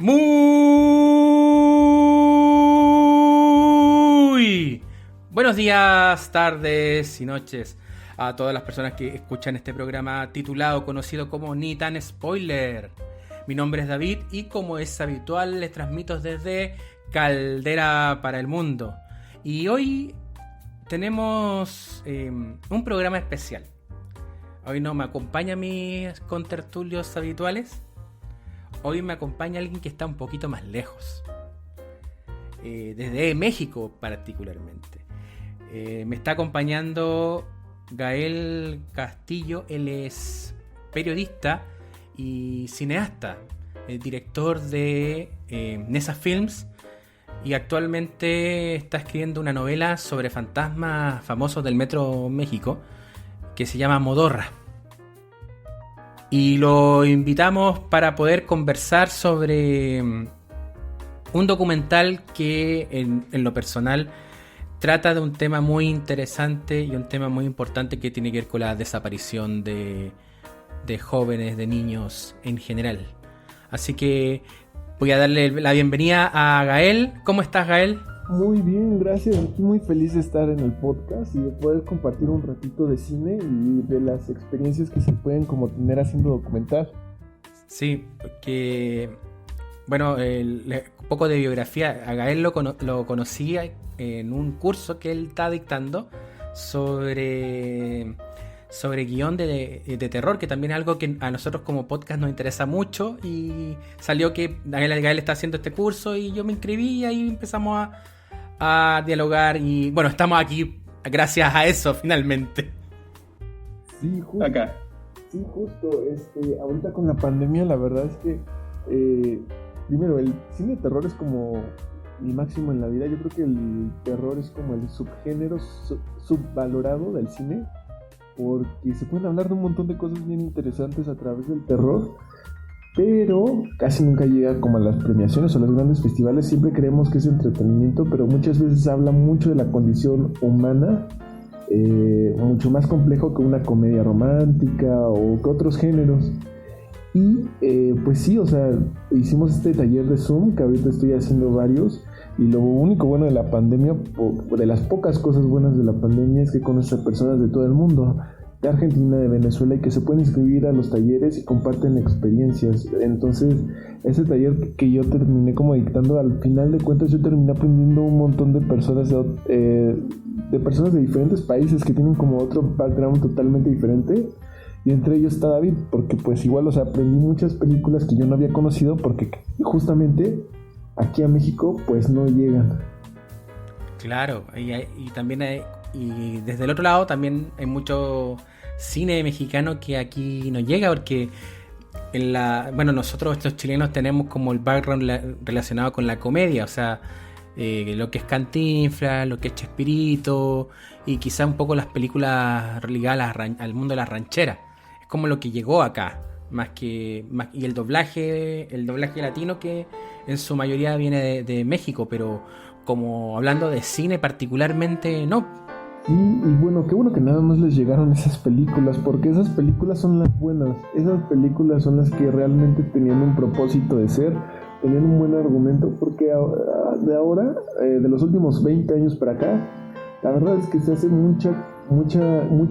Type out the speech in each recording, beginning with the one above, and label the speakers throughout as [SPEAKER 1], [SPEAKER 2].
[SPEAKER 1] Muy buenos días, tardes y noches a todas las personas que escuchan este programa titulado, conocido como Ni Tan Spoiler. Mi nombre es David y como es habitual les transmito desde Caldera para el Mundo. Y hoy tenemos un programa especial. Hoy no me acompañan mis contertulios habituales. Hoy me acompaña alguien que está un poquito más lejos. Desde México particularmente. Me está acompañando Gael Castillo. Él es periodista y cineasta, director de Nesa Films, y actualmente está escribiendo una novela sobre fantasmas famosos del Metro México que se llama Modorra. Y lo invitamos para poder conversar sobre un documental que en lo personal trata de un tema muy interesante y un tema muy importante que tiene que ver con la desaparición de jóvenes, de niños en general. Así que voy a darle la bienvenida a Gael. ¿Cómo estás, Gael?
[SPEAKER 2] Muy bien, gracias. Estoy muy feliz de estar en el podcast y de poder compartir un ratito de cine y de las experiencias que se pueden como tener haciendo documental.
[SPEAKER 1] Sí, porque bueno, un poco de biografía. A Gael lo conocí en un curso que él está dictando sobre guión de terror, que también es algo que a nosotros como podcast nos interesa mucho, y salió que Gael está haciendo este curso y yo me inscribí y ahí empezamos a dialogar y bueno, estamos aquí gracias a eso finalmente.
[SPEAKER 2] Sí, justo.
[SPEAKER 3] Acá.
[SPEAKER 2] Sí, justo. Ahorita con la pandemia la verdad es que primero, el cine de terror es como mi máximo en la vida. Yo creo que el terror es como el subgénero subvalorado del cine, porque se pueden hablar de un montón de cosas bien interesantes a través del terror, pero casi nunca llega como a las premiaciones o los grandes festivales. Siempre creemos que es entretenimiento, pero muchas veces habla mucho de la condición humana, mucho más complejo que una comedia romántica o que otros géneros. Y pues sí, o sea, hicimos este taller de Zoom, que ahorita estoy haciendo varios, y lo único bueno de la pandemia, o de las pocas cosas buenas de la pandemia, es que conoces a personas de todo el mundo, de Argentina, de Venezuela, y que se pueden inscribir a los talleres y comparten experiencias. Entonces, ese taller que yo terminé como dictando, al final de cuentas yo terminé aprendiendo un montón de personas de personas de diferentes países que tienen como otro background totalmente diferente. Y entre ellos está David, porque pues igual, o sea, aprendí muchas películas que yo no había conocido, porque justamente aquí a México pues no llegan. Claro,
[SPEAKER 1] y también y desde el otro lado también hay mucho cine mexicano que aquí no llega, porque bueno, nosotros estos chilenos tenemos como el background relacionado con la comedia, o sea, lo que es Cantinflas, lo que es Chespirito, y quizá un poco las películas ligadas al mundo de las rancheras. Es como lo que llegó acá, y el doblaje latino, que en su mayoría viene de México, pero como hablando de cine particularmente, no.
[SPEAKER 2] Sí, y bueno, qué bueno que nada más les llegaron esas películas, porque esas películas son las buenas. Esas películas son las que realmente tenían un propósito de ser, tenían un buen argumento, porque de los últimos 20 años para acá, la verdad es que se hace mucho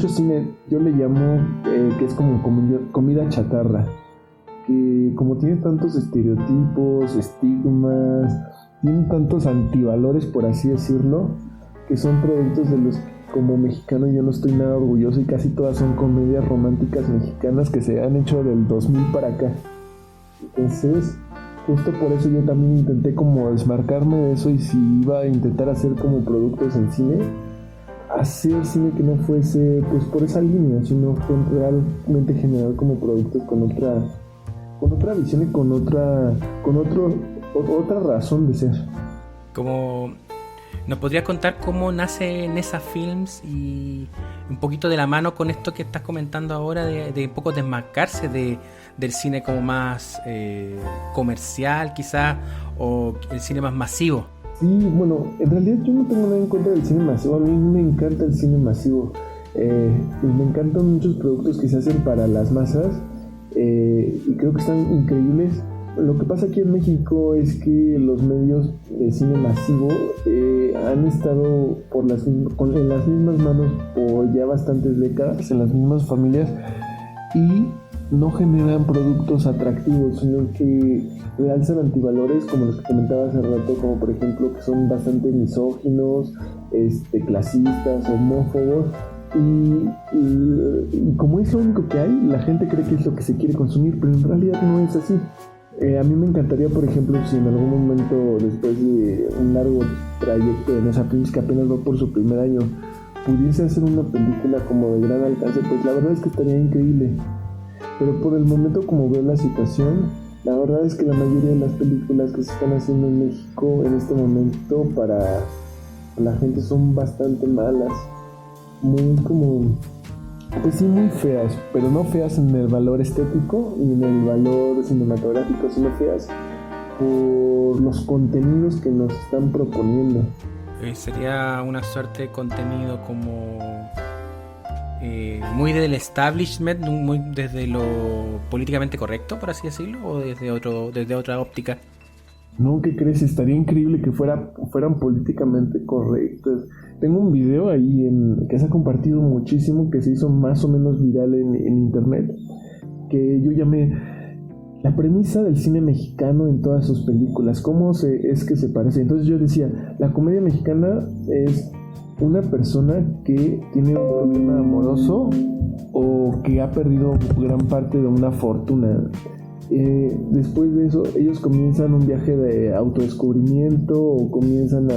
[SPEAKER 2] cine, yo le llamo, que es como comida chatarra, que como tiene tantos estereotipos, estigmas, tiene tantos antivalores, por así decirlo, que son productos de los que como mexicano yo no estoy nada orgulloso, y casi todas son comedias románticas mexicanas que se han hecho del 2000 para acá. Entonces, justo por eso yo también intenté como desmarcarme de eso, y si iba a intentar hacer como productos en cine, hacer cine que no fuese pues por esa línea, sino realmente generar como productos con otra visión y con otra razón de ser.
[SPEAKER 1] Como ¿nos podrías contar cómo nace Nesa Films y un poquito de la mano con esto que estás comentando ahora de un poco desmarcarse del cine como más comercial quizás, o el cine más masivo?
[SPEAKER 2] Sí, bueno, en realidad yo no tengo nada en contra del cine masivo. A mí me encanta el cine masivo. Y me encantan muchos productos que se hacen para las masas, y creo que están increíbles. lo que pasa aquí en México es que los medios de cine masivo han estado en las mismas manos por ya bastantes décadas, en las mismas familias, y no generan productos atractivos, sino que realzan antivalores como los que comentaba hace rato, como por ejemplo que son bastante misóginos, clasistas, homófobos, y como es lo único que hay, la gente cree que es lo que se quiere consumir, pero en realidad no es así. A mí me encantaría, por ejemplo, si en algún momento, después de un largo trayecto de Nosa Films, que apenas va por su primer año, pudiese hacer una película como de gran alcance, pues la verdad es que estaría increíble. Pero por el momento, como veo la situación, la verdad es que la mayoría de las películas que se están haciendo en México en este momento para la gente son bastante malas, muy como, pues sí, muy feas, pero no feas en el valor estético y en el valor cinematográfico, sino feas por los contenidos que nos están proponiendo.
[SPEAKER 1] Sería una suerte de contenido como muy del establishment, muy desde lo políticamente correcto, por así decirlo, o desde otra óptica.
[SPEAKER 2] No, ¿qué crees? Estaría increíble que fueran políticamente correctos. Tengo un video ahí que se ha compartido muchísimo, que se hizo más o menos viral en internet, que yo llamé la premisa del cine mexicano en todas sus películas. ¿Cómo es que se parece? Entonces yo decía, la comedia mexicana es una persona que tiene un problema amoroso o que ha perdido gran parte de una fortuna. Después de eso ellos comienzan un viaje de autodescubrimiento o comienzan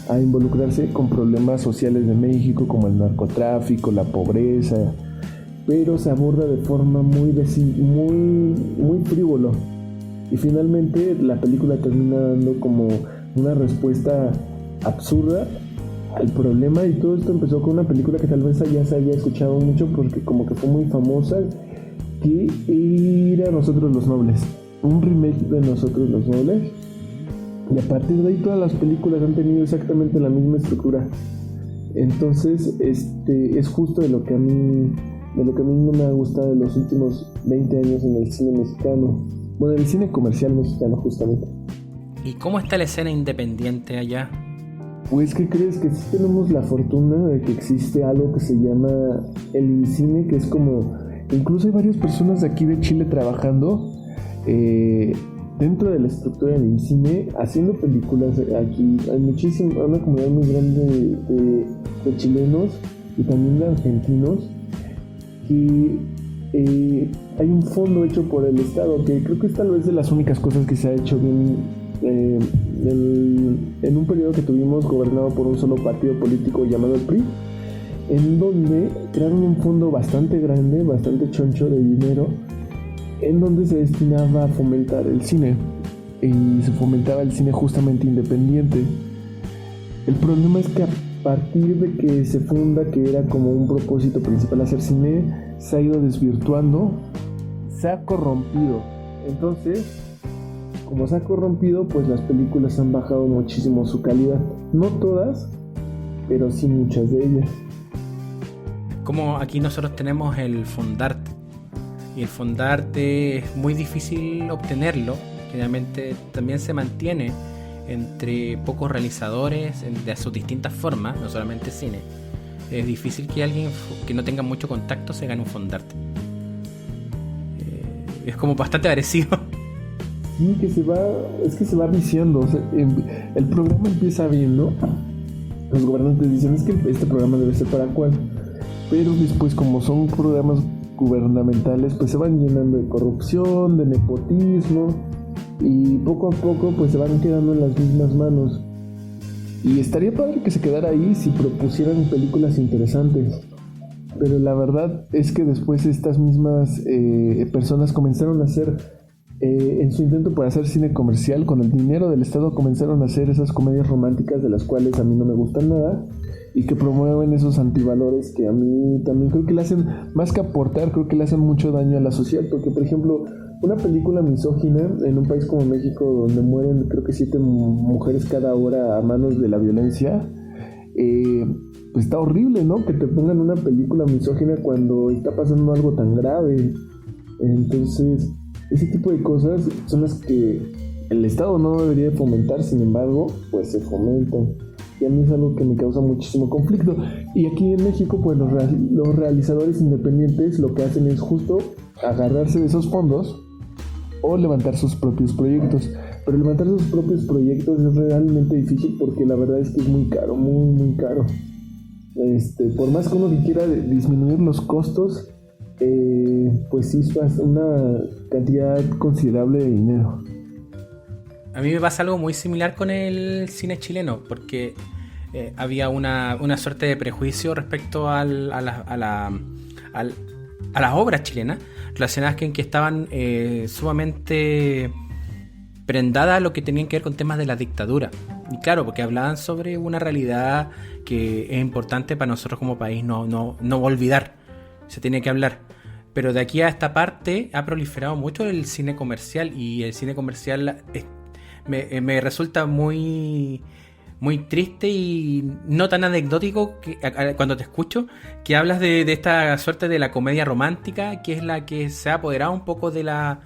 [SPEAKER 2] a involucrarse con problemas sociales de México como el narcotráfico, la pobreza, pero se aborda de forma muy frívolo, y finalmente la película termina dando como una respuesta absurda al problema. Y todo esto empezó con una película que tal vez ya se haya escuchado mucho porque como que fue muy famosa, que era Nosotros los Nobles, un remake de Nosotros los Nobles, y a partir de ahí todas las películas han tenido exactamente la misma estructura. Entonces es justo de lo que a mí no me ha gustado de los últimos 20 años en el cine mexicano, bueno, el cine comercial mexicano justamente.
[SPEAKER 1] ¿Y cómo está la escena independiente allá?
[SPEAKER 2] Pues, ¿qué crees? Que sí tenemos la fortuna de que existe algo que se llama el INCINE, que es como, incluso hay varias personas de aquí de Chile trabajando dentro de la estructura del INCINE, haciendo películas. Aquí hay una comunidad muy grande de chilenos y también de argentinos, que hay un fondo hecho por el Estado, que creo que es tal vez de las únicas cosas que se ha hecho bien en un periodo que tuvimos gobernado por un solo partido político llamado el PRI, en donde crearon un fondo bastante grande, bastante choncho de dinero, en donde se destinaba a fomentar el cine, y se fomentaba el cine justamente independiente. El problema es que a partir de que se funda, que era como un propósito principal hacer cine, se ha ido desvirtuando, se ha corrompido. Entonces, como se ha corrompido, pues las películas han bajado muchísimo su calidad. No todas, pero sí muchas de ellas.
[SPEAKER 1] Como aquí nosotros tenemos el Fondarte, y el Fondarte es muy difícil obtenerlo, generalmente también se mantiene entre pocos realizadores de sus distintas formas, no solamente cine. Es difícil que alguien que no tenga mucho contacto se gane un Fondarte. Es como bastante agresivo.
[SPEAKER 2] Sí, que se va viciando. O sea, el programa empieza bien, ¿no? Los gobernantes dicen, es que este programa debe ser para cuál. Pero después, como son programas gubernamentales, pues se van llenando de corrupción, de nepotismo, y poco a poco pues se van quedando en las mismas manos. Y estaría padre que se quedara ahí si propusieran películas interesantes. Pero la verdad es que después estas mismas personas comenzaron a hacer, en su intento por hacer cine comercial, con el dinero del Estado comenzaron a hacer esas comedias románticas, de las cuales a mí no me gustan nada, y que promueven esos antivalores que a mí también creo que le hacen, más que aportar, creo que le hacen mucho daño a la sociedad. Porque, por ejemplo, una película misógina en un país como México, donde mueren creo que 7 mujeres cada hora a manos de la violencia, pues está horrible, ¿no? Que te pongan una película misógina cuando está pasando algo tan grave. Entonces, Ese tipo de cosas son las que el Estado no debería fomentar, sin embargo, pues se fomentan. Y a mí es algo que me causa muchísimo conflicto. Y aquí en México, pues los realizadores independientes lo que hacen es justo agarrarse de esos fondos o levantar sus propios proyectos. Pero levantar sus propios proyectos es realmente difícil porque la verdad es que es muy caro, muy, muy caro. Por más que uno quiera disminuir los costos, pues sí es una cantidad considerable de dinero.
[SPEAKER 1] A mí me pasa algo muy similar con el cine chileno, porque había una suerte de prejuicio respecto a las obras chilenas, relacionadas en que estaban sumamente prendadas a lo que tenían que ver con temas de la dictadura. Y claro, porque hablaban sobre una realidad que es importante para nosotros como país no olvidar. Se tiene que hablar. Pero de aquí a esta parte ha proliferado mucho el cine comercial, y el cine comercial me resulta muy, muy triste y no tan anecdótico cuando te escucho, que hablas de esta suerte de la comedia romántica, que es la que se ha apoderado un poco de las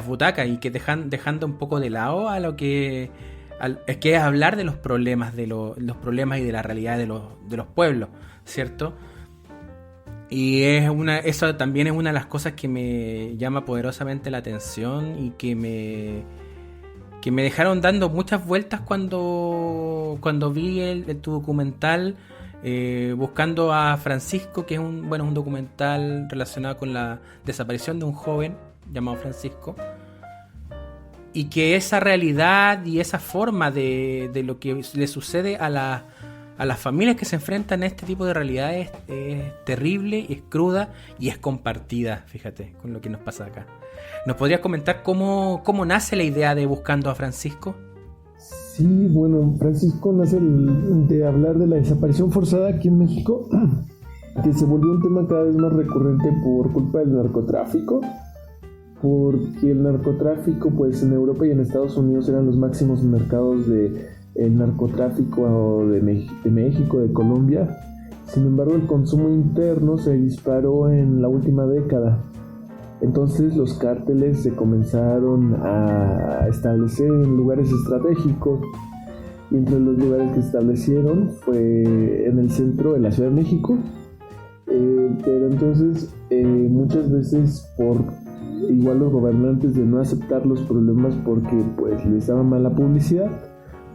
[SPEAKER 1] butacas, y que dejando un poco de lado a lo que es hablar de los problemas, los problemas y de la realidad de los pueblos, ¿cierto? Y eso también es una de las cosas que me llama poderosamente la atención, y que me dejaron dando muchas vueltas cuando vi tu documental, buscando a Francisco, que es un documental relacionado con la desaparición de un joven llamado Francisco, y que esa realidad y esa forma de lo que le sucede a las familias que se enfrentan a este tipo de realidades es terrible, es cruda y es compartida, fíjate, con lo que nos pasa acá. ¿Nos podrías comentar cómo nace la idea de Buscando a Francisco?
[SPEAKER 2] Sí, bueno, Francisco nace de hablar de la desaparición forzada aquí en México, que se volvió un tema cada vez más recurrente por culpa del narcotráfico, porque el narcotráfico, pues en Europa y en Estados Unidos eran los máximos mercados el narcotráfico de México, de Colombia. Sin embargo, el consumo interno se disparó en la última década. Entonces los cárteles se comenzaron a establecer en lugares estratégicos, y entre los lugares que establecieron fue en el centro de la Ciudad de México. Pero entonces muchas veces por igual los gobernantes, de no aceptar los problemas porque pues les daba mala publicidad,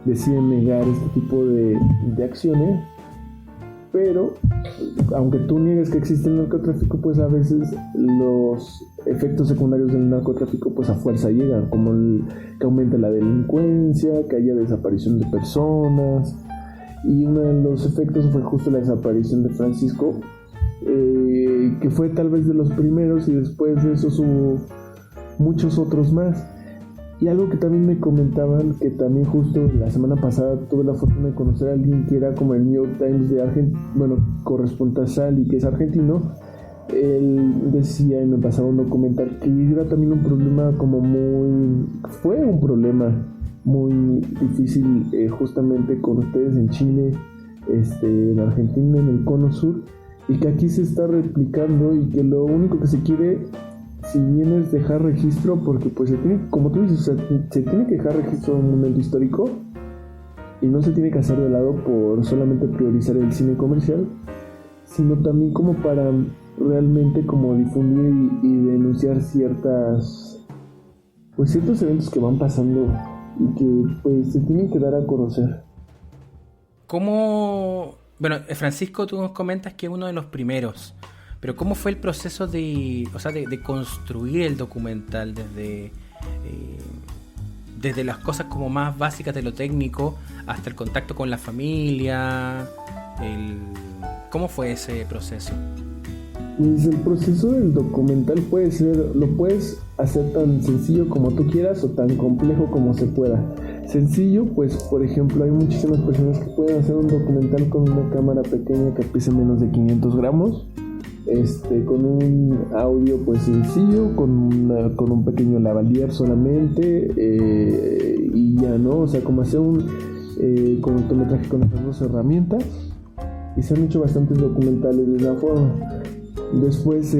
[SPEAKER 2] deciden negar este tipo de acciones. Pero aunque tú niegues que existe el narcotráfico, pues a veces los efectos secundarios del narcotráfico pues a fuerza llegan, como que aumente la delincuencia, que haya desaparición de personas. Y uno de los efectos fue justo la desaparición de Francisco, que fue tal vez de los primeros, y después de eso hubo muchos otros más. Y algo que también me comentaban, que también justo la semana pasada tuve la fortuna de conocer a alguien que era como el New York Times de Argentina, corresponsal, y que es argentino. Él decía, y me pasaba un documental, que era también un problema fue un problema muy difícil, justamente con ustedes en Chile, en Argentina, en el Cono Sur, y que aquí se está replicando, y que lo único que se quiere, si bien es dejar registro, porque pues se tiene, como tú dices, se tiene que dejar registro de un momento histórico, y no se tiene que hacer de lado por solamente priorizar el cine comercial, sino también como para realmente como difundir y denunciar ciertos eventos que van pasando y que pues se tienen que dar a conocer.
[SPEAKER 1] Bueno, Francisco, tú nos comentas que es uno de los primeros, pero ¿cómo fue el proceso de construir el documental desde las cosas como más básicas de lo técnico hasta el contacto con la familia? ¿Cómo fue ese proceso?
[SPEAKER 2] Pues el proceso del documental lo puedes hacer tan sencillo como tú quieras o tan complejo como se pueda. Sencillo, pues por ejemplo hay muchísimas personas que pueden hacer un documental con una cámara pequeña que pese menos de 500 gramos, con un audio pues sencillo, con un pequeño lavalier solamente, y ya, ¿no? O sea, como hacer un cortometraje con estas dos herramientas, y se han hecho bastantes documentales de esa forma. Después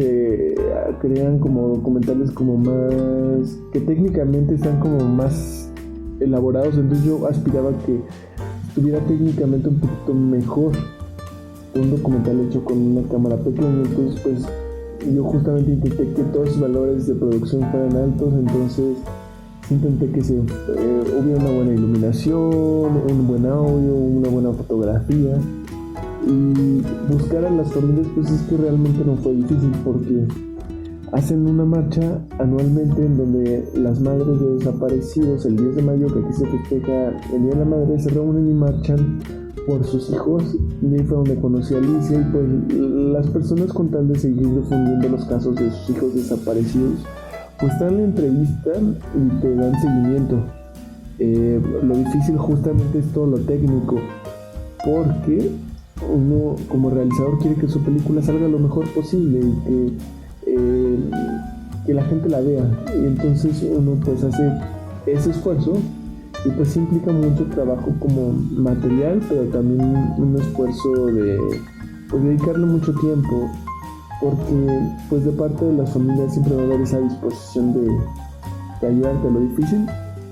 [SPEAKER 2] crean como documentales como más, que técnicamente están como más elaborados, entonces yo aspiraba a que estuviera técnicamente un poquito mejor un documental hecho con una cámara pequeña. Entonces pues yo justamente intenté que todos los valores de producción fueran altos, entonces intenté que hubiera una buena iluminación, un buen audio, una buena fotografía, y buscar a las familias. Pues es que realmente no fue difícil, porque hacen una marcha anualmente en donde las madres de desaparecidos, el 10 de mayo, que aquí se festeja el Día de la Madre, se reúnen y marchan por sus hijos. Y ahí fue donde conocí a Alicia, y pues las personas, con tal de seguir difundiendo los casos de sus hijos desaparecidos, pues te dan la entrevista y te dan seguimiento. Lo difícil justamente es todo lo técnico, porque uno como realizador quiere que su película salga lo mejor posible y que la gente la vea, y entonces uno pues hace ese esfuerzo, y pues implica mucho trabajo como material, pero también un esfuerzo de pues dedicarle mucho tiempo, porque pues de parte de las familias siempre va a haber esa disposición de ayudarte. Lo difícil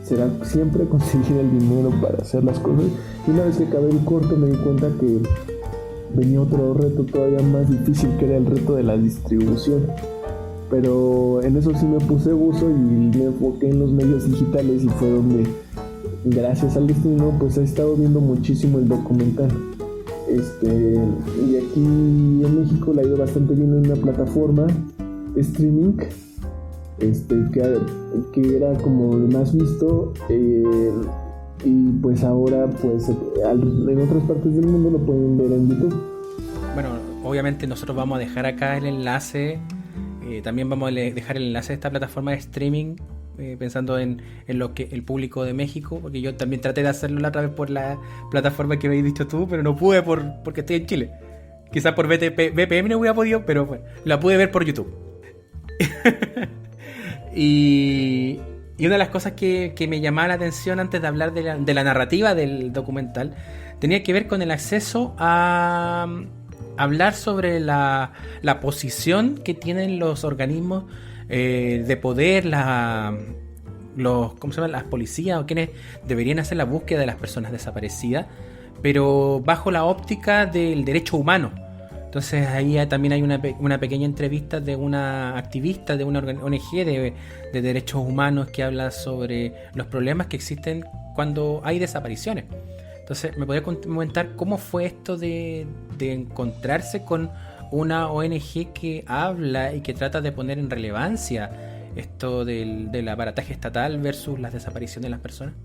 [SPEAKER 2] será siempre conseguir el dinero para hacer las cosas, y una vez que acabé el corto me di cuenta que venía otro reto todavía más difícil, que era el reto de la distribución. Pero en eso sí me puse buzo y me enfoqué en los medios digitales, y fue donde, gracias al destino, pues he estado viendo muchísimo el documental. Y aquí en México le ha ido bastante bien en una plataforma de streaming, que era como el más visto, y pues ahora pues en otras partes del mundo lo pueden ver en YouTube.
[SPEAKER 1] Bueno, obviamente nosotros vamos a dejar acá el enlace, también vamos a dejar el enlace de esta plataforma de streaming, pensando en lo que el público de México, porque yo también traté de hacerlo la otra vez por la plataforma que me habéis dicho tú, pero no pude porque estoy en Chile. Quizás por VPN no hubiera podido, pero bueno, la pude ver por YouTube. y una de las cosas que me llamaba la atención antes de hablar de la narrativa del documental tenía que ver con el acceso a hablar sobre la posición que tienen los organismos de poder, ¿cómo se llama? Las policías, o quienes deberían hacer la búsqueda de las personas desaparecidas, pero bajo la óptica del derecho humano. Entonces ahí también hay una pequeña entrevista de una activista de una ONG de derechos humanos que habla sobre los problemas que existen cuando hay desapariciones. Entonces, ¿me podría comentar cómo fue esto de encontrarse con una ONG que habla y que trata de poner en relevancia esto del aparataje estatal versus las desapariciones de las personas?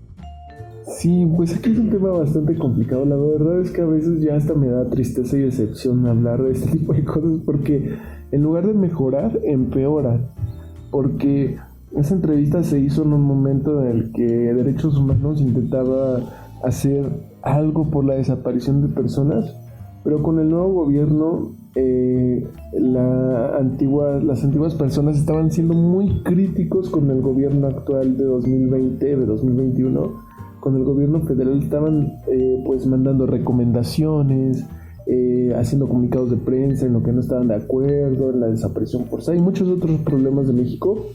[SPEAKER 2] Sí, pues aquí es un tema bastante complicado. La verdad es que a veces ya hasta me da tristeza y decepción hablar de este tipo de cosas, porque en lugar de mejorar, empeora. Porque esa entrevista se hizo en un momento en el que Derechos Humanos intentaba hacer algo por la desaparición de personas, pero con el nuevo gobierno las antiguas personas estaban siendo muy críticos con el gobierno actual de 2020, de 2021. Con el gobierno federal estaban pues mandando recomendaciones, haciendo comunicados de prensa en lo que no estaban de acuerdo, en la desaparición forzada y muchos otros problemas de México.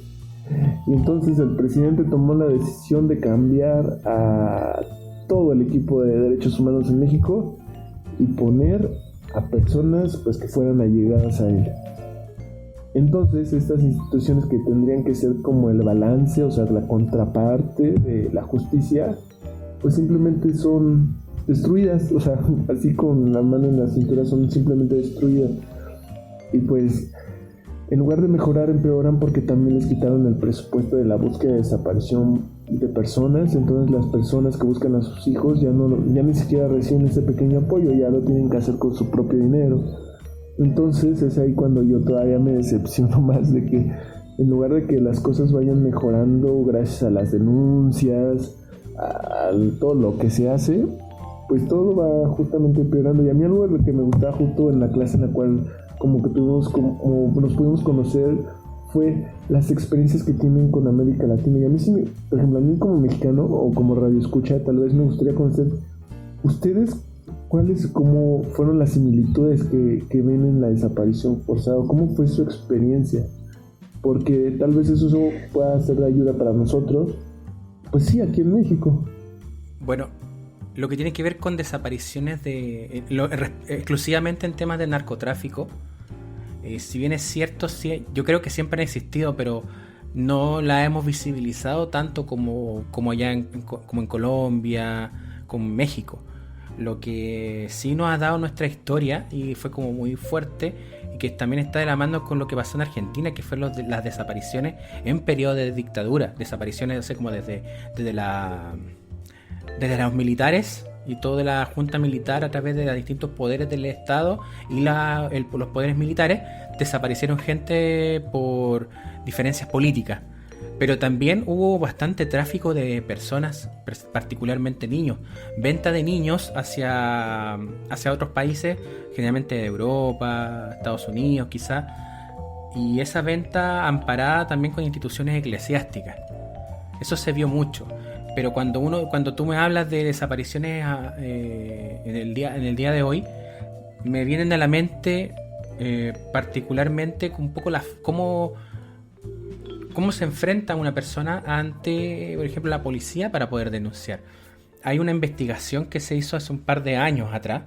[SPEAKER 2] Y entonces el presidente tomó la decisión de cambiar a todo el equipo de derechos humanos en México y poner a personas pues que fueran allegadas a él. Entonces estas instituciones que tendrían que ser como el balance, o sea, la contraparte de la justicia, pues simplemente son destruidas, o sea, así con la mano en la cintura, son simplemente destruidas. Y pues en lugar de mejorar, empeoran, porque también les quitaron el presupuesto de la búsqueda de desaparición de personas. Entonces las personas que buscan a sus hijos ya ni siquiera reciben ese pequeño apoyo, ya lo tienen que hacer con su propio dinero. Entonces es ahí cuando yo todavía me decepciono más, de que en lugar de que las cosas vayan mejorando gracias a las denuncias, a todo lo que se hace, pues todo va justamente empeorando. Y a mí algo de lo que me gustaba justo en la clase en la cual como que nos pudimos conocer fue las experiencias que tienen con América Latina. Y a mí sí, por ejemplo, a mí como mexicano o como radioescucha, tal vez me gustaría conocer ustedes ¿Cómo fueron las similitudes que ven en la desaparición forzada? ¿Cómo fue su experiencia? Porque tal vez eso pueda ser de ayuda para nosotros, pues sí, aquí en México.
[SPEAKER 1] Bueno, lo que tiene que ver con desapariciones exclusivamente en temas de narcotráfico, si bien es cierto, sí, yo creo que siempre han existido, pero no la hemos visibilizado tanto como allá como en Colombia, como en México. Lo que sí nos ha dado nuestra historia y fue como muy fuerte y que también está de la mano con lo que pasó en Argentina, que fueron las desapariciones en periodo de dictadura, desapariciones, no sé, como desde los militares y toda la junta militar a través de los distintos poderes del Estado y los poderes militares, desaparecieron gente por diferencias políticas. Pero también hubo bastante tráfico de personas, particularmente niños. Venta de niños hacia otros países, generalmente de Europa, Estados Unidos quizás. Y esa venta amparada también con instituciones eclesiásticas. Eso se vio mucho. Pero cuando tú me hablas de desapariciones en el día de hoy, me vienen a la mente particularmente un poco cómo se enfrenta una persona ante, por ejemplo, la policía para poder denunciar. Hay una investigación que se hizo hace un par de años atrás,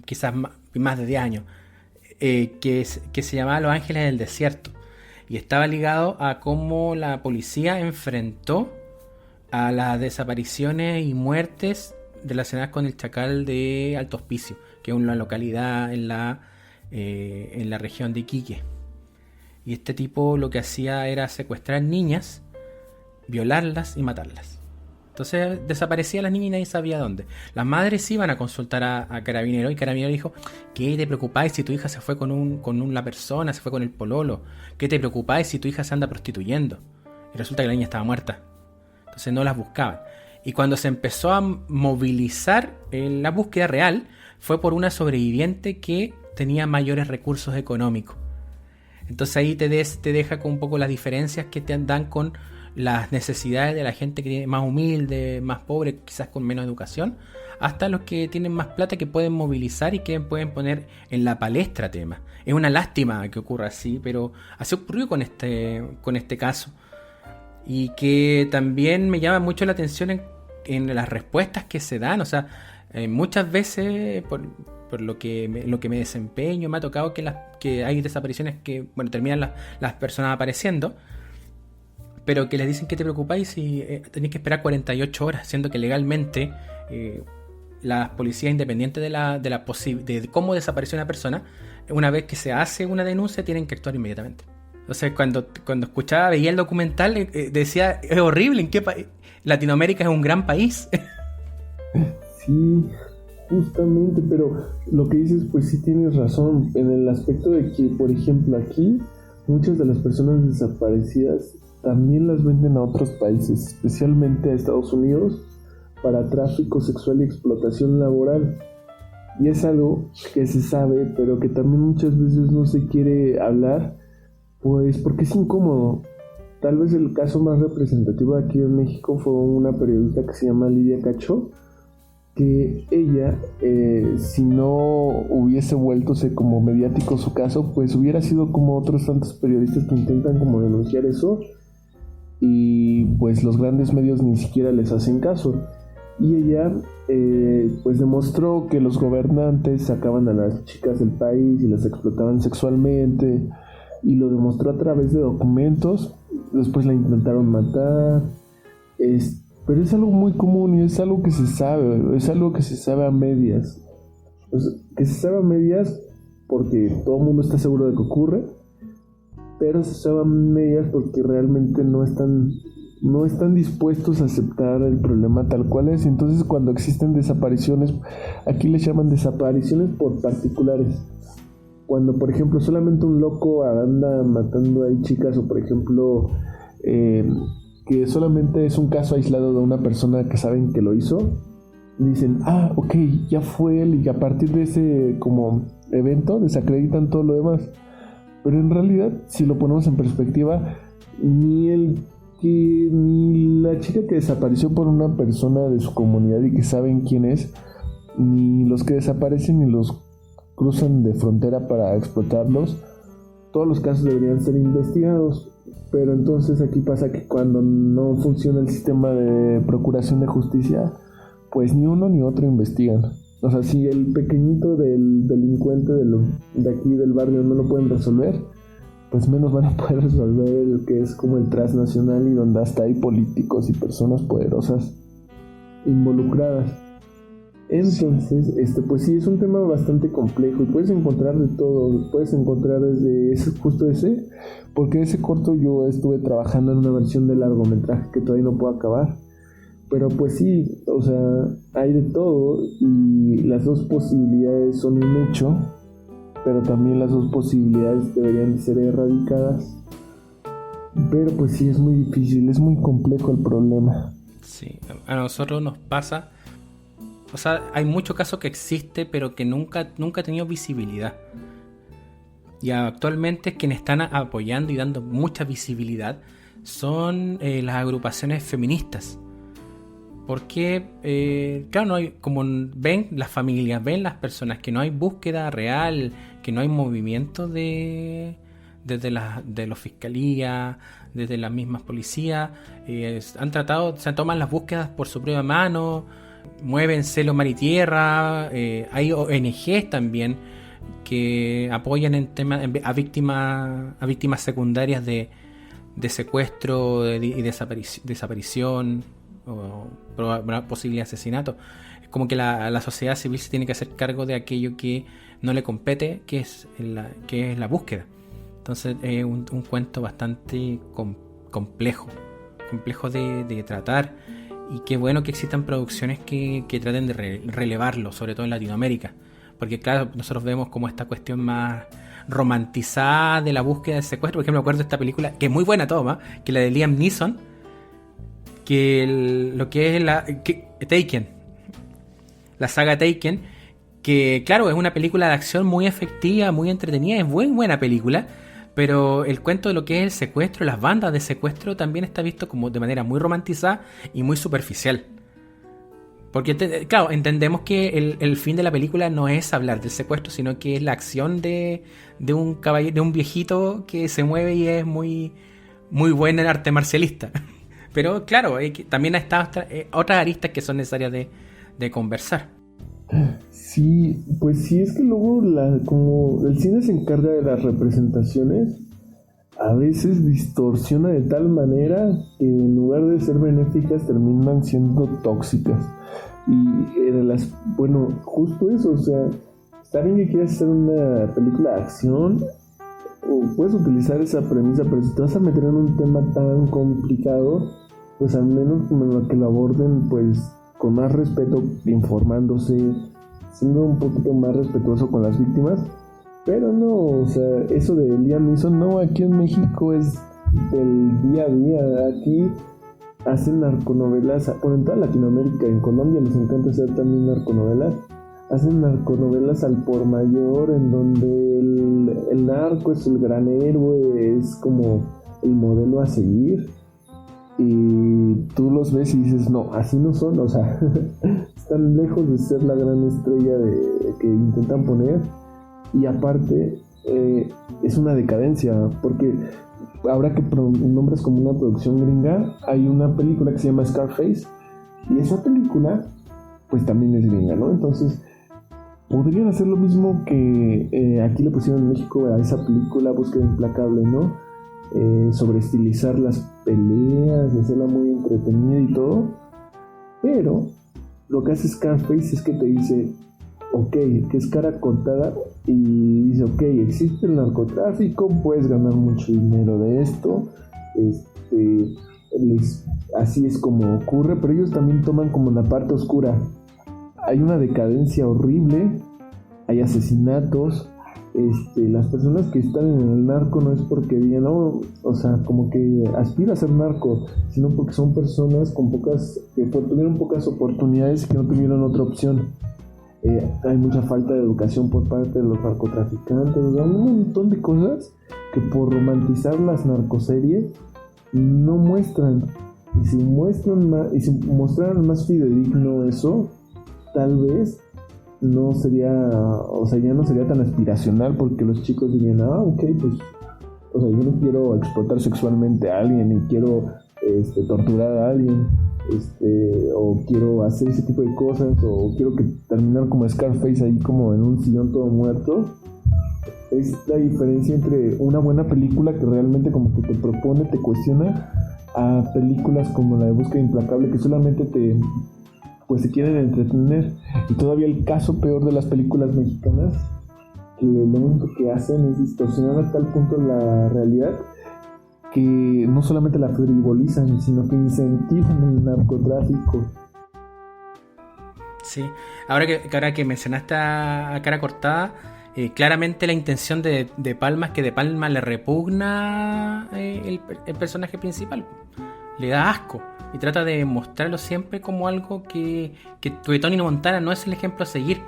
[SPEAKER 1] quizás más de 10 años, que se llamaba Los Ángeles del Desierto, y estaba ligado a cómo la policía enfrentó a las desapariciones y muertes relacionadas con el Chacal de Alto Hospicio, que es una localidad en la región de Iquique. Y este tipo lo que hacía era secuestrar niñas, violarlas y matarlas. Entonces desaparecía la niña y nadie sabía dónde. Las madres iban a consultar a Carabineros y Carabineros dijo: ¿qué te preocupáis si tu hija se fue con una persona, se fue con el pololo? ¿Qué te preocupáis si tu hija se anda prostituyendo? Y resulta que la niña estaba muerta. Entonces no las buscaban. Y cuando se empezó a movilizar en la búsqueda real, fue por una sobreviviente que tenía mayores recursos económicos. Entonces ahí te deja con un poco las diferencias que te dan con las necesidades de la gente que tiene más humilde, más pobre, quizás con menos educación, hasta los que tienen más plata, que pueden movilizar y que pueden poner en la palestra temas. Es una lástima que ocurra así, pero así ocurrió con este caso. Y que también me llama mucho la atención en las respuestas que se dan. O sea, muchas veces por lo que me desempeño, me ha tocado que hay desapariciones que, bueno, terminan las personas apareciendo, pero que les dicen que te preocupáis si tenéis que esperar 48 horas, siendo que legalmente la policía, independiente de cómo desapareció una persona, una vez que se hace una denuncia, tienen que actuar inmediatamente. Entonces, cuando veía el documental, decía: es horrible, ¿en qué país? Latinoamérica es un gran país.
[SPEAKER 2] Sí, justamente, pero lo que dices, pues sí tienes razón, en el aspecto de que, por ejemplo, aquí muchas de las personas desaparecidas también las venden a otros países, especialmente a Estados Unidos, para tráfico sexual y explotación laboral. Y es algo que se sabe, pero que también muchas veces no se quiere hablar, pues porque es incómodo. Tal vez el caso más representativo aquí en México fue una periodista que se llama Lidia Cacho, que ella, si no hubiese vueltose como mediático su caso, pues hubiera sido como otros tantos periodistas que intentan como denunciar eso, y pues los grandes medios ni siquiera les hacen caso. Y ella pues demostró que los gobernantes sacaban a las chicas del país y las explotaban sexualmente, y lo demostró a través de documentos. Después la intentaron matar, pero es algo muy común y es algo que se sabe a medias. Que se sabe a medias porque todo el mundo está seguro de que ocurre, pero se sabe a medias porque realmente no están dispuestos a aceptar el problema tal cual es. Entonces, cuando existen desapariciones, aquí les llaman desapariciones por particulares. Cuando, por ejemplo, solamente un loco anda matando a chicas, o por ejemplo, que solamente es un caso aislado de una persona que saben que lo hizo, dicen: ok, ya fue él, y a partir de ese como evento desacreditan todo lo demás. Pero en realidad, si lo ponemos en perspectiva, ni la chica que desapareció por una persona de su comunidad y que saben quién es, ni los que desaparecen ni los cruzan de frontera para explotarlos. Todos los casos deberían ser investigados, pero entonces aquí pasa que cuando no funciona el sistema de procuración de justicia, pues ni uno ni otro investigan. O sea, si el pequeñito del delincuente de aquí del barrio no lo pueden resolver, pues menos van a poder resolver el que es como el transnacional y donde hasta hay políticos y personas poderosas involucradas. Entonces, pues sí, es un tema bastante complejo y puedes encontrar de todo. Puedes encontrar desde justo ese, porque ese corto yo estuve trabajando en una versión de largometraje que todavía no puedo acabar. Pero pues sí, o sea, hay de todo y las dos posibilidades son un hecho, pero también las dos posibilidades deberían de ser erradicadas. Pero pues sí, es muy difícil, es muy complejo el problema.
[SPEAKER 1] Sí, a nosotros nos pasa, o sea, hay muchos casos que existe, pero que nunca ha tenido visibilidad. Y actualmente quienes están apoyando y dando mucha visibilidad son las agrupaciones feministas. Porque, claro, no hay, como ven las familias, ven las personas, que no hay búsqueda real, que no hay movimiento de los fiscalías, desde las mismas policías, se toman las búsquedas por su propia mano, mueven cielo, mar y tierra. Hay ONGs también que apoyan en temas a víctimas secundarias de secuestro y desaparición o posible asesinato. Es como que la sociedad civil se tiene que hacer cargo de aquello que no le compete, que es la búsqueda. Entonces es un cuento bastante complejo de tratar, y qué bueno que existan producciones que traten de relevarlo, sobre todo en Latinoamérica, porque claro, nosotros vemos como esta cuestión más romantizada de la búsqueda del secuestro. Por ejemplo, me acuerdo de esta película, que es muy buena toma, que es la de Liam Neeson, que lo que es Taken, la saga Taken, que claro, es una película de acción muy efectiva, muy entretenida, es muy buena película, pero el cuento de lo que es el secuestro, las bandas de secuestro, también está visto como de manera muy romantizada y muy superficial. Porque claro, entendemos que el fin de la película no es hablar del secuestro, sino que es la acción de un caballero, de un viejito que se mueve y es muy, muy bueno en arte marcialista. Pero claro, también está otras aristas que son necesarias de conversar.
[SPEAKER 2] Sí, pues sí, es que luego como el cine se encarga de las representaciones, a veces distorsiona de tal manera que en lugar de ser benéficas terminan siendo tóxicas. Y bueno, justo eso, o sea, está bien que quieras hacer una película de acción, o puedes utilizar esa premisa, pero si te vas a meter en un tema tan complicado, pues al menos como que lo aborden pues con más respeto, informándose, siendo un poquito más respetuoso con las víctimas. Pero no, o sea, eso de Liam Neeson, no, aquí en México es del día a día. Aquí hacen narconovelas, bueno, en toda Latinoamérica, en Colombia les encanta hacer también narconovelas. Hacen narconovelas al por mayor, en donde el narco es el gran héroe, es como el modelo a seguir. Y tú los ves y dices, no, así no son, o sea, están lejos de ser la gran estrella que intentan poner. Y aparte, es una decadencia, porque ahora que nombres como una producción gringa, hay una película que se llama Scarface, y esa película, pues también es gringa, ¿no? Entonces, podrían hacer lo mismo que aquí le pusieron en México a esa película, Búsqueda Implacable, ¿no? Sobre estilizar las peleas, hacerla muy entretenida y todo. Pero lo que hace Scarface es que te dice, ok, que es cara cortada, y dice, ok, existe el narcotráfico, puedes ganar mucho dinero de esto, así es como ocurre, pero ellos también toman como la parte oscura. Hay una decadencia horrible, hay asesinatos. Las personas que están en el narco no es porque digan, no, o sea, como que aspira a ser narco, sino porque son personas que tuvieron pocas oportunidades y que no tuvieron otra opción. Hay mucha falta de educación por parte de los narcotraficantes, o sea, un montón de cosas que por romantizar las narcoseries no muestran. Y si mostraran más fidedigno eso, tal vez no sería, o sea, ya no sería tan aspiracional, porque los chicos dirían, ok, pues, o sea, yo no quiero explotar sexualmente a alguien y quiero torturar a alguien, o quiero hacer ese tipo de cosas, o quiero terminar como Scarface ahí como en un sillón todo muerto. Es la diferencia entre una buena película que realmente como que te propone, te cuestiona, a películas como la de Búsqueda Implacable que solamente se quieren entretener. Y todavía el caso peor de las películas mexicanas, que lo único que hacen es distorsionar a tal punto la realidad que no solamente la frivolizan, sino que incentivan el narcotráfico.
[SPEAKER 1] Sí, ahora que mencionaste a Cara Cortada, claramente la intención de Palma es que De Palma le repugna el personaje principal, le da asco y trata de mostrarlo siempre como algo que Tony Montana no es el ejemplo a seguir.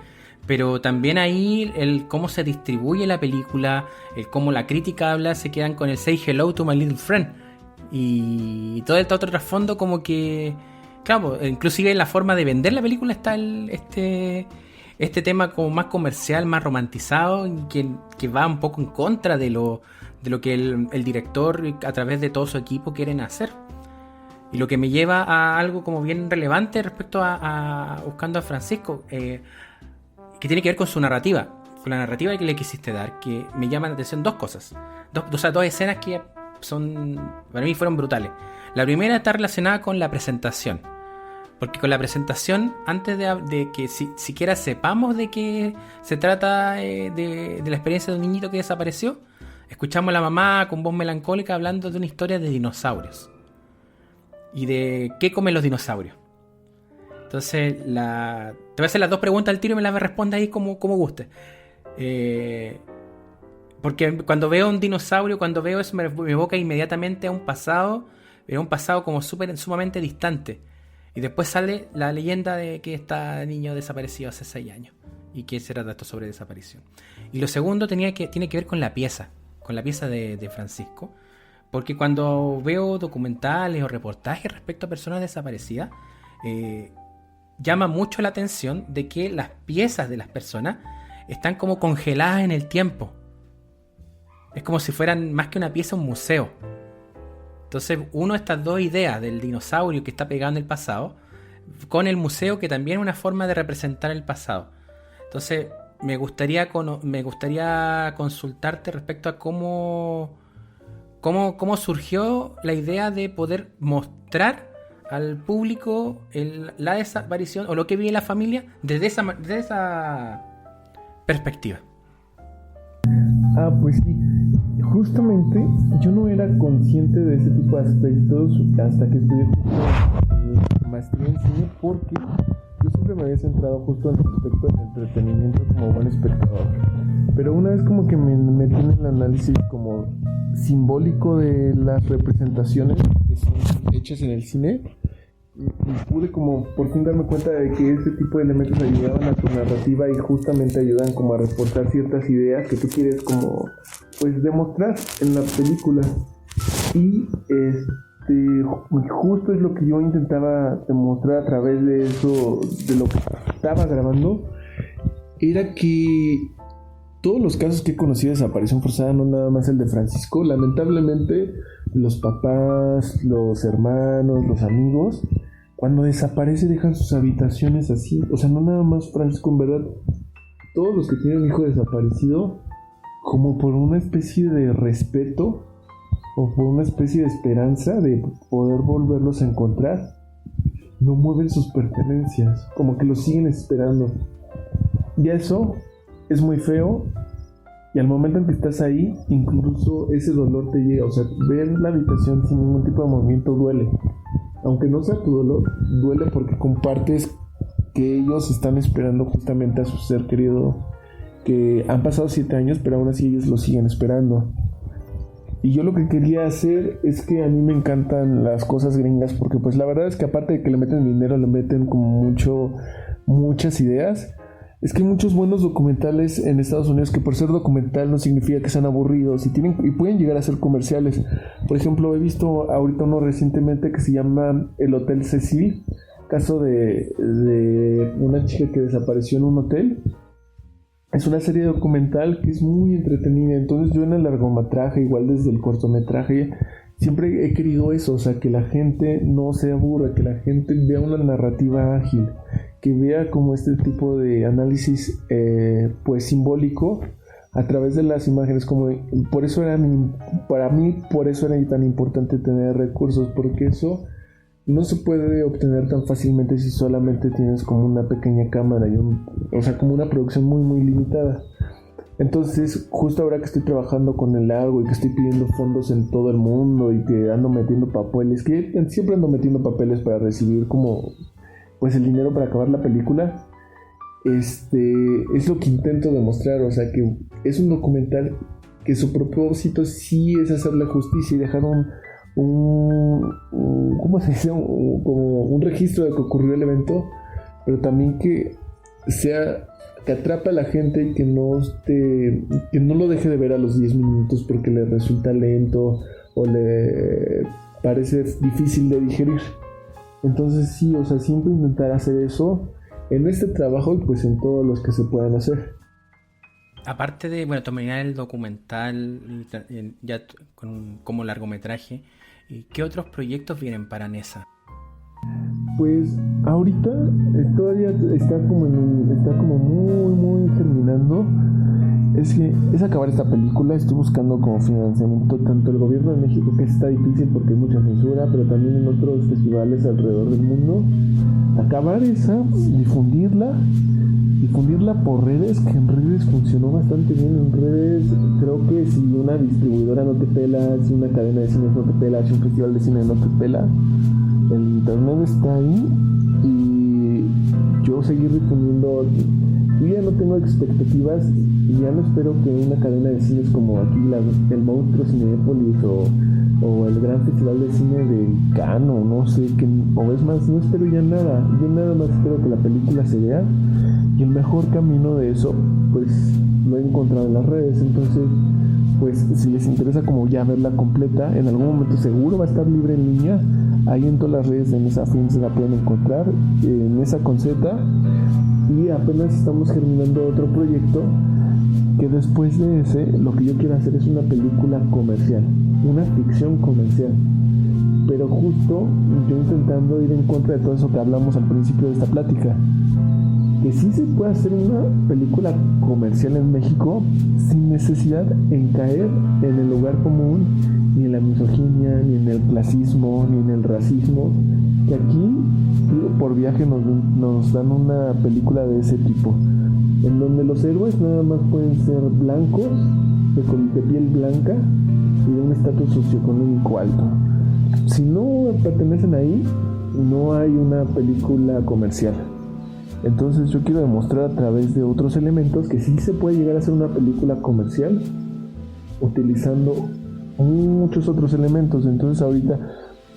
[SPEAKER 1] Pero también ahí el cómo se distribuye la película, el cómo la crítica habla, se quedan con el Say Hello to My Little Friend. Y todo el otro trasfondo como que, claro, inclusive en la forma de vender la película está este tema como más comercial, más romantizado, y que va un poco en contra de lo que el director a través de todo su equipo quieren hacer. Y lo que me lleva a algo como bien relevante respecto a Buscando a Francisco, que tiene que ver con su narrativa, con la narrativa que le quisiste dar, que me llaman la atención dos cosas, dos escenas que para mí fueron brutales. La primera está relacionada con la presentación, porque con la presentación, antes de que siquiera sepamos de qué se trata, de la experiencia de un niñito que desapareció, escuchamos a la mamá con voz melancólica hablando de una historia de dinosaurios y de qué comen los dinosaurios. Entonces, te voy a hacer las dos preguntas al tiro y me las responde ahí como guste. Porque cuando veo un dinosaurio, cuando veo eso, me evoca inmediatamente a un pasado, pero un pasado como sumamente distante. Y después sale la leyenda de que este niño desapareció hace 6 años. Y que se trata esto sobre desaparición. Y lo segundo tiene que ver con la pieza de Francisco. Porque cuando veo documentales o reportajes respecto a personas desaparecidas, llama mucho la atención de que las piezas de las personas están como congeladas en el tiempo. Es como si fueran más que una pieza, un museo. Entonces uno estas dos ideas del dinosaurio que está pegado en el pasado con el museo, que también es una forma de representar el pasado. Entonces me gustaría consultarte respecto a cómo surgió la idea de poder mostrar al público la desaparición o lo que vive la familia desde esa perspectiva.
[SPEAKER 2] Pues sí, justamente yo no era consciente de ese tipo de aspectos hasta que estudié maestría en cine, porque yo siempre me había centrado justo en el aspecto del entretenimiento como buen espectador. Pero una vez como que me metí en el análisis como simbólico de las representaciones que son hechas en el cine, y pude como por fin darme cuenta de que ese tipo de elementos ayudaban a tu narrativa y justamente ayudan como a reforzar ciertas ideas que tú quieres como pues demostrar en la película. Y justo es lo que yo intentaba demostrar a través de eso, de lo que estaba grabando, era que todos los casos que he conocido de desaparición forzada, no nada más el de Francisco, lamentablemente los papás, los hermanos, los amigos, cuando desaparece dejan sus habitaciones así. O sea, no nada más Francisco, en verdad, todos los que tienen un hijo desaparecido, como por una especie de respeto o por una especie de esperanza de poder volverlos a encontrar, no mueven sus pertenencias, como que los siguen esperando. Y eso es muy feo, y al momento en que estás ahí, incluso ese dolor te llega. O sea, ver la habitación sin ningún tipo de movimiento duele. Aunque no sea tu dolor, duele porque compartes que ellos están esperando justamente a su ser querido, que han pasado 7 años, pero aún así ellos lo siguen esperando. Y yo lo que quería hacer es que a mí me encantan las cosas gringas, porque pues la verdad es que aparte de que le meten dinero, le meten como muchas ideas. Es que hay muchos buenos documentales en Estados Unidos que por ser documental no significa que sean aburridos y pueden llegar a ser comerciales. Por ejemplo, he visto ahorita uno recientemente que se llama El Hotel Cecil, caso de una chica que desapareció en un hotel. Es una serie documental que es muy entretenida. Entonces yo en el largometraje, igual desde el cortometraje, siempre he querido eso, o sea, que la gente no se aburra, que la gente vea una narrativa ágil, que vea como este tipo de análisis pues simbólico a través de las imágenes. Como por eso para mí por eso era tan importante tener recursos, porque eso no se puede obtener tan fácilmente si solamente tienes como una pequeña cámara y o sea, como una producción muy muy limitada. Entonces, justo ahora que estoy trabajando con el lago y que estoy pidiendo fondos en todo el mundo y que ando metiendo papeles, que siempre ando metiendo papeles para recibir como pues el dinero para acabar la película, es lo que intento demostrar, o sea, que es un documental que su propósito sí es hacerle justicia y dejar ¿cómo se dice? Como un registro de que ocurrió el evento, pero también que atrape a la gente y que no lo deje de ver a los 10 minutos porque le resulta lento o le parece difícil de digerir. Entonces sí, o sea, siempre intentar hacer eso en este trabajo y pues en todos los que se puedan hacer.
[SPEAKER 1] Aparte de, bueno, terminar el documental ya como largometraje, ¿qué otros proyectos vienen para NESA?
[SPEAKER 2] Pues ahorita todavía está como muy muy germinando. Es acabar esta película. Estoy buscando como financiamiento tanto el gobierno de México, que está difícil porque hay mucha censura, pero también en otros festivales alrededor del mundo. Acabar esa, difundirla por redes, que en redes funcionó bastante bien. En redes creo que si una distribuidora no te pela, si una cadena de cines no te pela, si un festival de cine no te pela, el internet está ahí y yo seguir difundiendo. Yo ya no tengo expectativas y ya no espero que una cadena de cines como aquí el Monstruo Cinépolis o el Gran Festival de Cine de Cannes, no sé, o es más, no espero ya nada. Yo nada más espero que la película se vea, y el mejor camino de eso pues lo he encontrado en las redes. Entonces pues si les interesa como ya verla completa, en algún momento seguro va a estar libre en línea. Ahí en todas las redes de NESA Films la pueden encontrar, NESA con Z. Y apenas estamos germinando otro proyecto que después de ese, lo que yo quiero hacer es una película comercial, una ficción comercial, pero justo yo intentando ir en contra de todo eso que hablamos al principio de esta plática, que sí se puede hacer una película comercial en México sin necesidad en caer en el lugar común, ni en la misoginia, ni en el clasismo, ni en el racismo, que aquí por viaje nos dan una película de ese tipo, en donde los héroes nada más pueden ser blancos, de piel blanca y de un estatus socioeconómico alto. Si no pertenecen ahí, no hay una película comercial. Entonces yo quiero demostrar a través de otros elementos que sí se puede llegar a hacer una película comercial utilizando muchos otros elementos. Entonces ahorita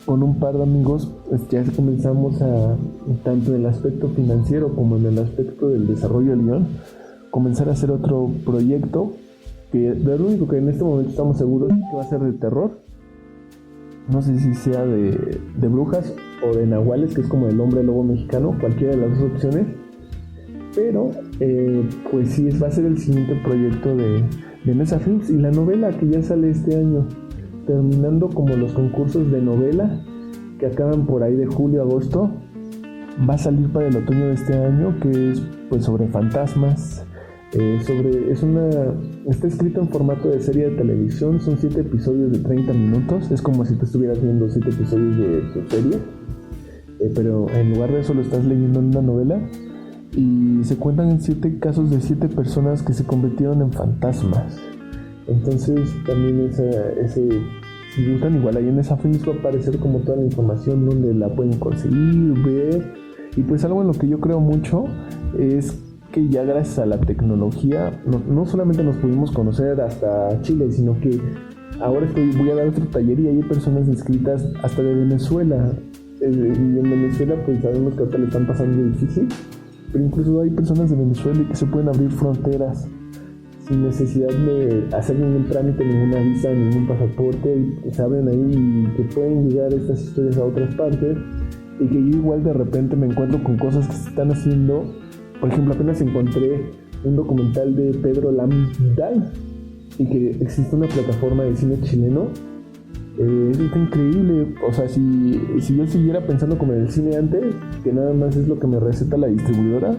[SPEAKER 2] con un par de amigos ya comenzamos a, tanto en el aspecto financiero como en el aspecto del desarrollo del guión, comenzar a hacer otro proyecto que lo único que en este momento estamos seguros es que va a ser de terror. No sé si sea de brujas o de nahuales, que es como el hombre lobo mexicano, cualquiera de las dos opciones. Pero pues sí, va a ser el siguiente proyecto de NESA Films. Y la novela que ya sale este año, terminando como los concursos de novela que acaban por ahí de julio, agosto, va a salir para el otoño de este año, que es pues sobre fantasmas. Está escrito en formato de serie de televisión, son 7 episodios de 30 minutos, es como si te estuvieras viendo 7 episodios de tu serie, pero en lugar de eso lo estás leyendo en una novela, y se cuentan en 7 casos de 7 personas que se convirtieron en fantasmas. Entonces también si gustan, igual ahí en NESA Films va a aparecer como toda la información donde la pueden conseguir, ver. Y pues algo en lo que yo creo mucho es que ya gracias a la tecnología no solamente nos pudimos conocer hasta Chile, sino que ahora voy a dar otro taller y hay personas inscritas hasta de Venezuela. Y en Venezuela pues sabemos que ahorita le están pasando difícil, pero incluso hay personas de Venezuela que se pueden abrir fronteras sin necesidad de hacer ningún trámite, ninguna visa, ningún pasaporte, y se abren ahí y que pueden llegar estas historias a otras partes. y que yo igual de repente me encuentro con cosas que se están haciendo. Por ejemplo, apenas encontré un documental de Pedro Lambday y que existe una plataforma de cine chileno. Eso está increíble. O sea, si yo siguiera pensando como en el cine antes, que nada más es lo que me receta la distribuidora,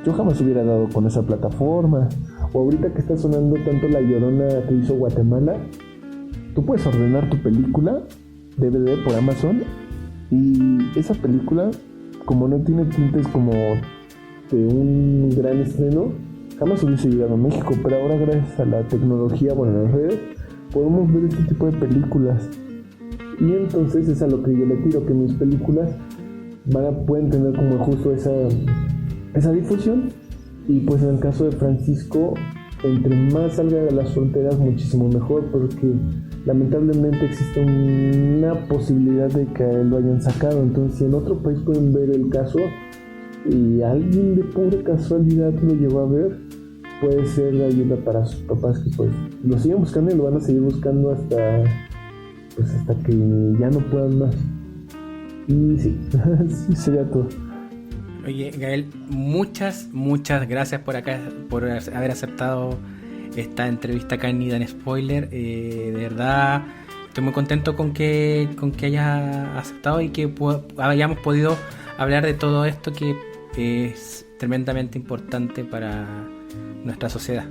[SPEAKER 2] yo jamás hubiera dado con esa plataforma. O ahorita que está sonando tanto La Llorona que hizo Guatemala, tú puedes ordenar tu película DVD por Amazon y esa película, como no tiene tintes como de un gran estreno, jamás hubiese llegado a México. Pero ahora, gracias a la tecnología, bueno, las redes, podemos ver este tipo de películas. Y entonces es a lo que yo le tiro, que mis películas pueden tener como justo esa difusión. Y pues en el caso de Francisco, entre más salga de las fronteras, muchísimo mejor, porque lamentablemente existe una posibilidad de que a él lo hayan sacado. Entonces, si en otro país pueden ver el caso y alguien de pura casualidad lo llegó a ver, puede ser de ayuda para sus papás, que pues lo siguen buscando y lo van a seguir buscando hasta que ya no puedan más. Y sí, sí sería todo.
[SPEAKER 1] Oye, Gael, muchas gracias por haber aceptado esta entrevista acá en Nidan Spoiler. De verdad, estoy muy contento con que hayas aceptado y que hayamos podido hablar de todo esto que es tremendamente importante para nuestra sociedad.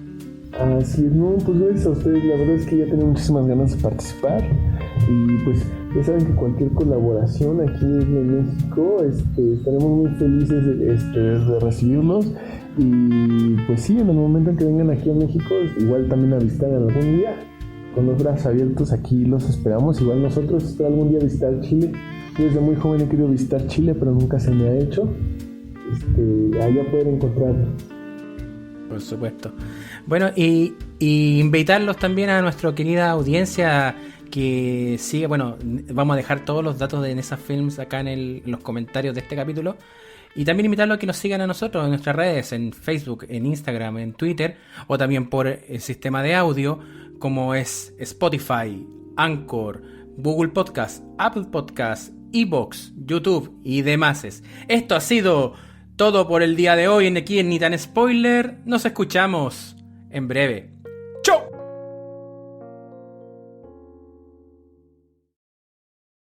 [SPEAKER 2] Así es, no, pues gracias a ustedes. La verdad es que ya tenía muchísimas ganas de participar y pues ya saben que cualquier colaboración aquí en México, estaremos muy felices de recibirlos. Y pues sí, en el momento en que vengan aquí a México, igual también a visitar algún día, con los brazos abiertos aquí los esperamos. Igual nosotros espero algún día visitar Chile. Yo desde muy joven he querido visitar Chile, pero nunca se me ha hecho. Allá poder encontrarlo.
[SPEAKER 1] Por supuesto. Bueno, y invitarlos también a nuestra querida audiencia que sigue. Bueno, vamos a dejar todos los datos de Nesa Films acá en los comentarios de este capítulo. Y también invitarlos a que nos sigan a nosotros en nuestras redes, en Facebook, en Instagram, en Twitter, o también por el sistema de audio como es Spotify, Anchor, Google Podcast, Apple Podcast, iVoox, YouTube y demás. Esto ha sido todo por el día de hoy aquí en Nidan Spoiler. Nos escuchamos en breve.